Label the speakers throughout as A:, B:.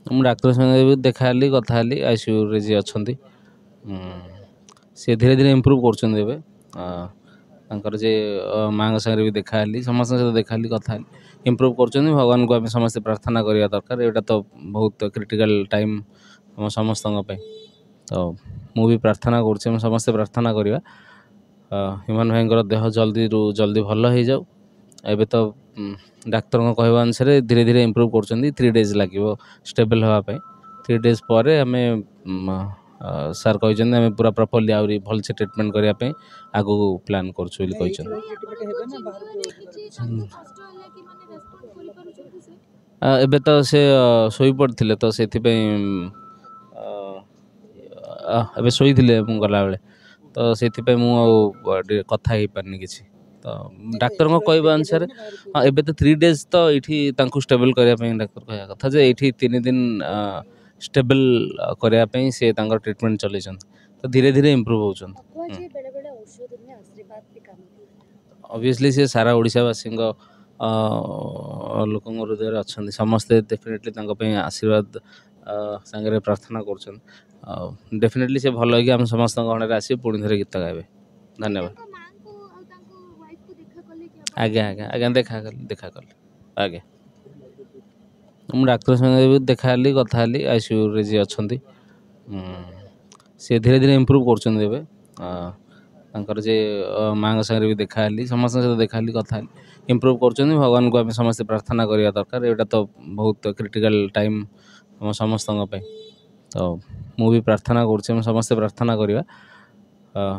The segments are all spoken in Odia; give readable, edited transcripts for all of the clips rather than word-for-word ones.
A: ମୁଁ ଡାକ୍ତର ସାଙ୍ଗେ ବି ଦେଖା ହେଲି କଥା ହେଲି ଆଇସିୟୁରେ ଯିଏ ଅଛନ୍ତି ସେ ଧୀରେ ଧୀରେ ଇମ୍ପ୍ରୁଭ୍ କରୁଛନ୍ତି ଏବେ ତାଙ୍କର ଯେ ମାଆଙ୍କ ସାଙ୍ଗରେ ବି ଦେଖା ହେଲି ସମସ୍ତଙ୍କ ସହିତ ଦେଖା ହେଲି କଥା ହେଲି ଇମ୍ପ୍ରୁଭ୍ କରୁଛନ୍ତି ଭଗବାନଙ୍କୁ ଆମେ ସମସ୍ତେ ପ୍ରାର୍ଥନା କରିବା ଦରକାର ଏଇଟା ତ ବହୁତ କ୍ରିଟିକାଲ୍ ଟାଇମ୍ ଆମ ସମସ୍ତଙ୍କ ପାଇଁ ତ ମୁଁ ବି ପ୍ରାର୍ଥନା କରୁଛି ଆମେ ସମସ୍ତେ ପ୍ରାର୍ଥନା କରିବା ହ୍ୟୁମାନ ଭାଇଙ୍କର ଦେହ ଜଲ୍ଦିରୁ ଜଲ୍ଦି ଭଲ ହେଇଯାଉ ଏବେ ତ ଡାକ୍ତରଙ୍କ କହିବା ଅନୁସାରେ ଧୀରେ ଧୀରେ ଇମ୍ପ୍ରୁଭ୍ କରୁଛନ୍ତି 3 days ଲାଗିବ ଷ୍ଟେବଲ୍ ହେବା ପାଇଁ 3 days ପରେ ଆମେ ସାର୍ କହିଛନ୍ତି ଆମେ ପୁରା ପ୍ରପରଲି ଆହୁରି ଭଲସେ ଟ୍ରିଟମେଣ୍ଟ କରିବା ପାଇଁ ଆଗକୁ ପ୍ଲାନ୍ କରୁଛୁ ବୋଲି କହିଛନ୍ତି ଏବେ ତ ସେ ଶୋଇପଡ଼ିଥିଲେ ତ ସେଥିପାଇଁ ଏବେ ଶୋଇଥିଲେ ମୁଁ ଗଲାବେଳେ ତ ସେଥିପାଇଁ ମୁଁ ଆଉ ଟିକେ କଥା ହେଇପାରିନି କିଛି ତ ଡାକ୍ତରଙ୍କ କହିବା ଅନୁସାରେ ଏବେ ତ 3 days ତ ଏଇଠି ତାଙ୍କୁ ଷ୍ଟେବଲ୍ କରିବା ପାଇଁ ଡାକ୍ତର କହିବା କଥା ଯେ ଏଇଠି 3 ଦିନ ଷ୍ଟେବଲ୍ କରିବା ପାଇଁ ସେ ତାଙ୍କର ଟ୍ରିଟମେଣ୍ଟ ଚଲେଇଛନ୍ତି ତ ଧୀରେ ଧୀରେ ଇମ୍ପ୍ରୁଭ୍ ହେଉଛନ୍ତି ଅବଭିୟସଲି ସେ ସାରା ଓଡ଼ିଶାବାସୀଙ୍କ ଲୋକଙ୍କ ହୃଦୟରେ ଅଛନ୍ତି ସମସ୍ତେ ଡେଫିନେଟଲି ତାଙ୍କ ପାଇଁ ଆଶୀର୍ବାଦ ସାଙ୍ଗରେ ପ୍ରାର୍ଥନା କରୁଛନ୍ତି ଆଉ ଡେଫିନେଟଲି ସେ ଭଲ ହେଇକି ଆମେ ସମସ୍ତଙ୍କ ଗଣରେ ଆସିବେ ପୁଣି ଥରେ ଗୀତ ଗାଇବେ ଧନ୍ୟବାଦ ଆଜ୍ଞା ଆଜ୍ଞା ଆଜ୍ଞା ଦେଖା କଲି ଆଜ୍ଞା ମୁଁ ଡାକ୍ତର ସାଙ୍ଗେ ବି ଦେଖା ହେଲି କଥା ହେଲି ଆଇସିୟୁରେ ଯିଏ ଅଛନ୍ତି ସେ ଧୀରେ ଧୀରେ ଇମ୍ପ୍ରୁଭ୍ କରୁଛନ୍ତି ଏବେ ତାଙ୍କର ଯେ ମାଆଙ୍କ ସାଙ୍ଗରେ ବି ଦେଖା ହେଲି ସମସ୍ତଙ୍କ ସହିତ ଦେଖା ହେଲି କଥା ହେଲି ଇମ୍ପ୍ରୁଭ୍ କରୁଛନ୍ତି ଭଗବାନଙ୍କୁ ଆମେ ସମସ୍ତେ ପ୍ରାର୍ଥନା କରିବା ଦରକାର ଏଇଟା ତ ବହୁତ କ୍ରିଟିକାଲ୍ ଟାଇମ୍ ଆମ ସମସ୍ତଙ୍କ ପାଇଁ ତ ମୁଁ ବି ପ୍ରାର୍ଥନା କରୁଛି ଆମେ ସମସ୍ତେ ପ୍ରାର୍ଥନା କରିବା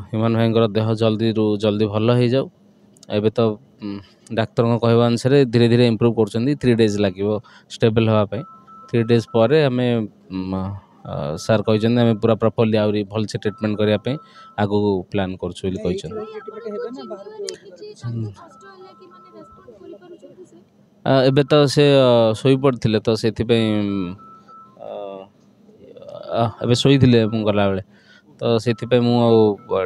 A: ହ୍ୟୁମାନ ଭାଇଙ୍କର ଦେହ ଜଲ୍ଦିରୁ ଜଲ୍ଦି ଭଲ ହେଇଯାଉ ଏବେ ତ ଡାକ୍ତରଙ୍କ କହିବା ଅନୁସାରେ ଧୀରେ ଧୀରେ ଇମ୍ପ୍ରୁଭ୍ କରୁଛନ୍ତି 3 days ଲାଗିବ ଷ୍ଟେବଲ୍ ହେବା ପାଇଁ 3 days ପରେ ଆମେ ସାର୍ କହିଛନ୍ତି ଆମେ ପୁରା ପ୍ରପରଲି ଆହୁରି ଭଲସେ ଟ୍ରିଟମେଣ୍ଟ କରିବା ପାଇଁ ଆଗକୁ ପ୍ଲାନ୍ କରୁଛୁ ବୋଲି କହିଛନ୍ତି ଏବେ ତ ସେ ଶୋଇପଡ଼ିଥିଲେ ତ ସେଥିପାଇଁ ଏବେ ଶୋଇଥିଲେ ମୁଁ ଗଲାବେଳେ ତ ସେଥିପାଇଁ ମୁଁ ଆଉ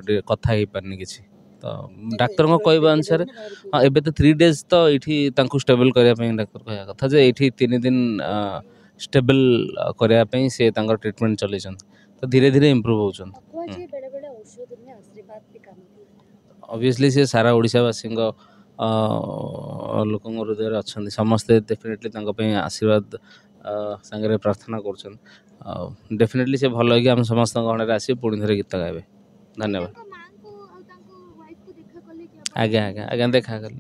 A: ଟିକେ କଥା ହେଇପାରିନି କିଛି ତ ଡାକ୍ତରଙ୍କ କହିବା ଅନୁସାରେ ଏବେ ତ 3 days ତ ଏଇଠି ତାଙ୍କୁ ଷ୍ଟେବଲ୍ କରିବା ପାଇଁ ଡାକ୍ତର କହିବା କଥା ଯେ ଏଇଠି 3 ଦିନ ଷ୍ଟେବଲ୍ କରିବା ପାଇଁ ସେ ତାଙ୍କର ଟ୍ରିଟମେଣ୍ଟ ଚଲେଇଛନ୍ତି ତ ଧୀରେ ଧୀରେ ଇମ୍ପ୍ରୁଭ୍ ହେଉଛନ୍ତି ଅବଭିୟସଲି ସେ ସାରା ଓଡ଼ିଶାବାସୀଙ୍କ ଲୋକଙ୍କ ହୃଦୟରେ ଅଛନ୍ତି ସମସ୍ତେ ଡେଫିନେଟଲି ତାଙ୍କ ପାଇଁ ଆଶୀର୍ବାଦ ସାଙ୍ଗରେ ପ୍ରାର୍ଥନା କରୁଛନ୍ତି ଆଉ ଡେଫିନେଟଲି ସେ ଭଲ ହେଇକି ଆମେ ସମସ୍ତଙ୍କ ଗଣରେ ଆସିବେ ପୁଣି ଥରେ ଗୀତ ଗାଇବେ ଧନ୍ୟବାଦ ଆଜ୍ଞା ଆଜ୍ଞା ଆଜ୍ଞା ଦେଖା କଲି